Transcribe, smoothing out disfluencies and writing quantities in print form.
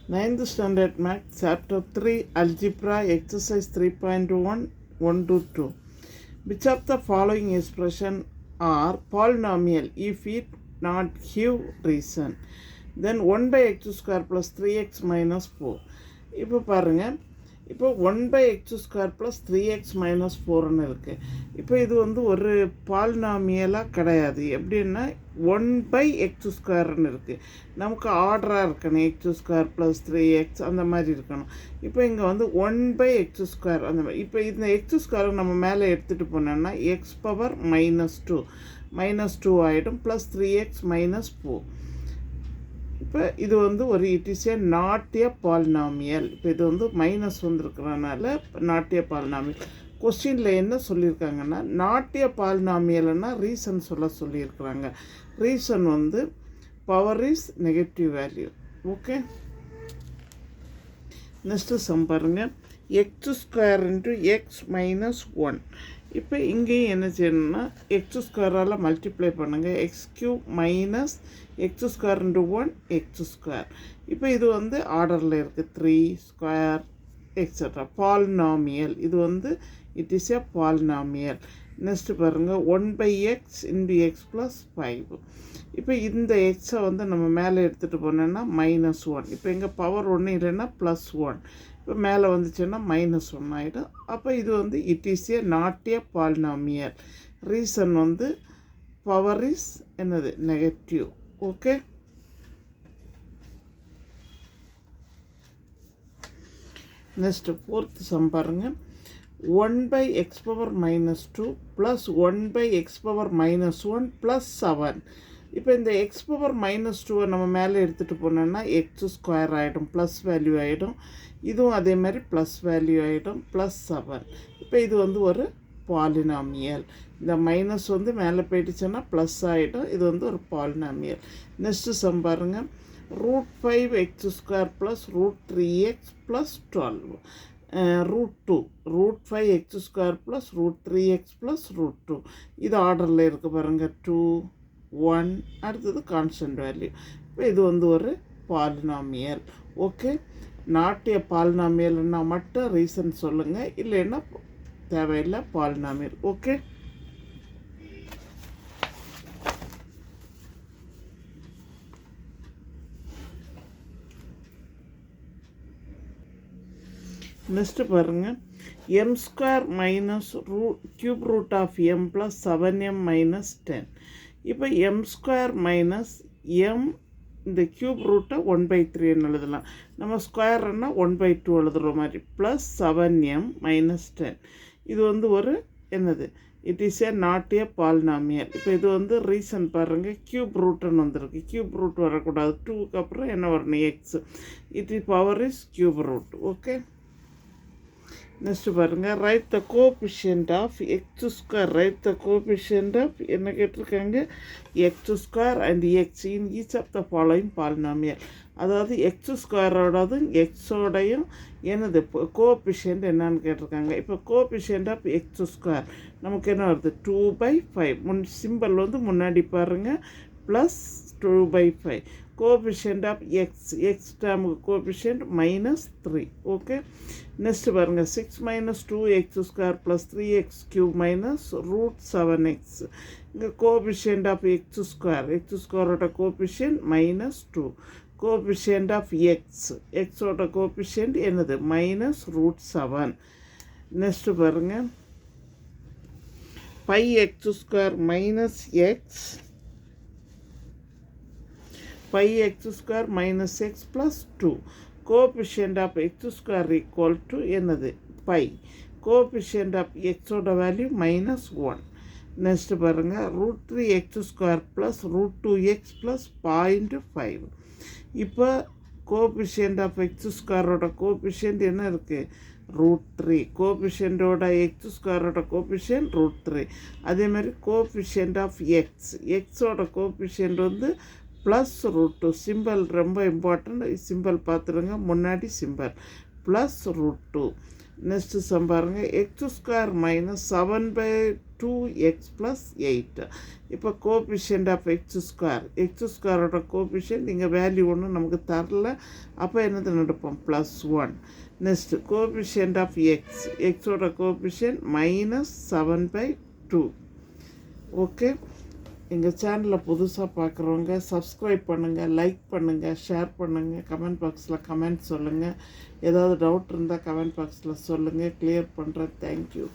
9th Standard Math, Chapter 3, Algebra, Exercise 3.1, 1 to 2. Which of the following expression are polynomial if it not give reason? Then 1 by x square plus 3x minus 4. இப்போ பாருங்க, இப்போ 1 by x square plus 3x minus 4ன்னு இருக்குது. இப்போ இது வந்து ஒரு பாலினாமியலாக கிடையாது. எப்படின்னா 1 by x ஸ்கொயர்னு இருக்குது. நமக்கு ஆர்டராக இருக்கணும், x ஸ்கொயர் ப்ளஸ் 3x அந்த மாதிரி இருக்கணும். இப்போ இங்கே வந்து 1 by x ஸ்கொயர் அந்த மாதிரி. இப்போ இந்த x ஸ்கொயரை நம்ம மேலே எடுத்துகிட்டு போனோம்னா x பவர் -2 ஆகிடும், ப்ளஸ் 3x minus 4. இப்போ இது வந்து ஒரு it is a not a polynomial. இப்போ இது வந்து மைனஸ் வந்துருக்கிறனால நாட் ஏ பாலினாமியல். கொஸ்டினில் என்ன சொல்லியிருக்காங்கன்னா, நாட் ஏ பாலினாமியல்னா ரீசன் சொல்லியிருக்கிறாங்க. ரீசன் வந்து power is negative value. Okay, next sum பாருங்கள். x square into x minus 1. இப்போ இங்கேயும் என்ன செய்யணும்னா எக்ஸ் ஸ்கொயரால் மல்டிப்ளை பண்ணுங்கள். x³ minus X square into 1 X square. இப்போ இது வந்து ஆர்டரில் இருக்குது, 3 ஸ்கொயர் எக்ஸட்ரா. பாலினாமியல் இது வந்து it is A polynomial. Next பாருங்கள், 1 by x into X plus 5. இப்போ இந்த எக்ஸை வந்து நம்ம மேலே எடுத்துகிட்டு போனோன்னா -1. இப்போ இங்கே பவர் 1 இல்லைன்னா +1. இப்போ மேலே வந்துச்சுன்னா -1 ஆகிடும். அப்போ இது வந்து it is a not a polynomial. Reason வந்து பவர் இஸ் என்னது negative. Okay, next 4th sum பாருங்கள். 1 by x power -2 plus 1 by x power -1 plus 7. இப்போ இந்த x power -2 நம்ம மேலே எடுத்துகிட்டு போனோம்னா எக்ஸ் ஸ்கொயர் ஆகிடும், ப்ளஸ் வேல்யூ ஆகிடும். இதுவும் அதே மாதிரி ப்ளஸ் வேல்யூ ஆகிடும், ப்ளஸ் 7. இப்போ இது வந்து ஒரு பாலினாமியல். இந்த மைனஸ் வந்து மேலே போயிடுச்சுன்னா ப்ளஸ் ஆகிடும். இது வந்து ஒரு பாலினாமியல். நெக்ஸ்ட்டு சம் பாருங்கள். √5x square plus √3x plus 12. √2 √5x square plus √3x plus √2. இது ஆர்டரில் இருக்குது பாருங்கள், 2 1. அடுத்தது கான்ஸ்டன்ட் வேல்யூ. இப்போ இது வந்து ஒரு பாலினாமியல். ஓகே, நாட் ஏ பாலினாமியல்னா மட்டும் ரீசன் சொல்லுங்கள், இல்லைன்னா தேவையில்லை பாலினாமியல். ஓகே, நெக்ஸ்ட்டு பாருங்கள். m² minus cube root of m plus 7m minus 10. இப்போ m² மைனஸ் m இந்த கியூப் ரூட்டை 1/3 எழுதலாம். நம்ம ஸ்கொயர்னா 1/2 எழுதுகிற மாதிரி, ப்ளஸ் 7m மைனஸ் 10. இது வந்து ஒரு என்னது it is a not a polynomial. இப்போ இது வந்து ரீசன் பாருங்கள், கியூப் ரூட்டுன்னு வந்திருக்கு. கியூப் ரூட் வரக்கூடாது, 2க்கு அப்புறம் என்ன வரணும், x. It is power is cube root. Okay, next பாருங்கள். Right the coefficient of x square. Right the coefficient of என்ன கேட்டிருக்காங்க, x square and x in each of the following polynomial. அதாவது x ஸ்கொயரோடதும் எக்ஸோடையும் என்னது கோஎஃபிஷியன்ட் என்னன்னு கேட்டிருக்காங்க. இப்போ கோஎஃபிஷியன்ட் ஆஃப் எக்ஸ் ஸ்கொயர் நமக்கு என்ன வருது, 2/5. சிம்பிள் வந்து முன்னாடி பாருங்கள், ப்ளஸ் 2/5. கோஎஃபிஷியன்ட் ஆஃப் எக்ஸ் டேர்முக்கு கோஎஃபிஷியன்ட் -3. ஓகே, நெக்ஸ்ட் பாருங்கள். 6 - 2x square plus 3x³ minus √7x. இங்கே கோஎஃபிஷியன்ட் ஆஃப் எக்ஸ் ஸ்கொயரோட கோஎஃபிஷியன்ட் -2. கோஎஃபிஷியன்ட் ஆஃப் எக்ஸோட கோஎஃபிஷியன்ட் என்னது -√7. நெக்ஸ்ட்டு பாருங்கள். 5x² minus x 5x² minus x plus 2. Coefficient of x² equal to என்னது pi. Coefficient of x ஓட value -1. Next பாருங்கள். √3x² plus √2x plus 0.5. இப்போ coefficient of x² coefficient என்ன இருக்குது, √3. கோஎஃபிஷியன்டோட x² coefficient √3. அதேமாதிரி கோஎஃபிஷியன்ட் ஆஃப் எக்ஸோட coefficient வந்து plus √2. Simple ரொம்ப இம்பார்ட்டண்ட், சிம்பிள் பார்த்துருங்க, முன்னாடி சிம்பிள் ப்ளஸ் √2. நெக்ஸ்ட்டு சம் பாருங்கள். x² minus 7/2 2x + 8. இப்போ கோஎஃபிஷியன்ட் ஆஃப் எக்ஸ் ஸ்கொயரோட கோஎஃபிஷியன்ட் இங்கே வேல்யூ ஒன்றும் நமக்கு தரல. அப்போ என்னது எடுப்போம் +1. நெக்ஸ்ட்டு கோஎஃபிஷியன்ட் ஆஃப் எக்ஸோட கோஎஃபிஷியன்ட் -7/2. ஓகே, எங்கள் சேனலை புதுசாக பார்க்குறவங்க சப்ஸ்கிரைப் பண்ணுங்கள், லைக் பண்ணுங்கள், ஷேர் பண்ணுங்கள், கமெண்ட் பாக்ஸில் கமெண்ட் சொல்லுங்கள். ஏதாவது டவுட் இருந்தால் கமெண்ட் பாக்ஸில் சொல்லுங்கள், கிளியர் பண்ணுறேன். தேங்க்யூ.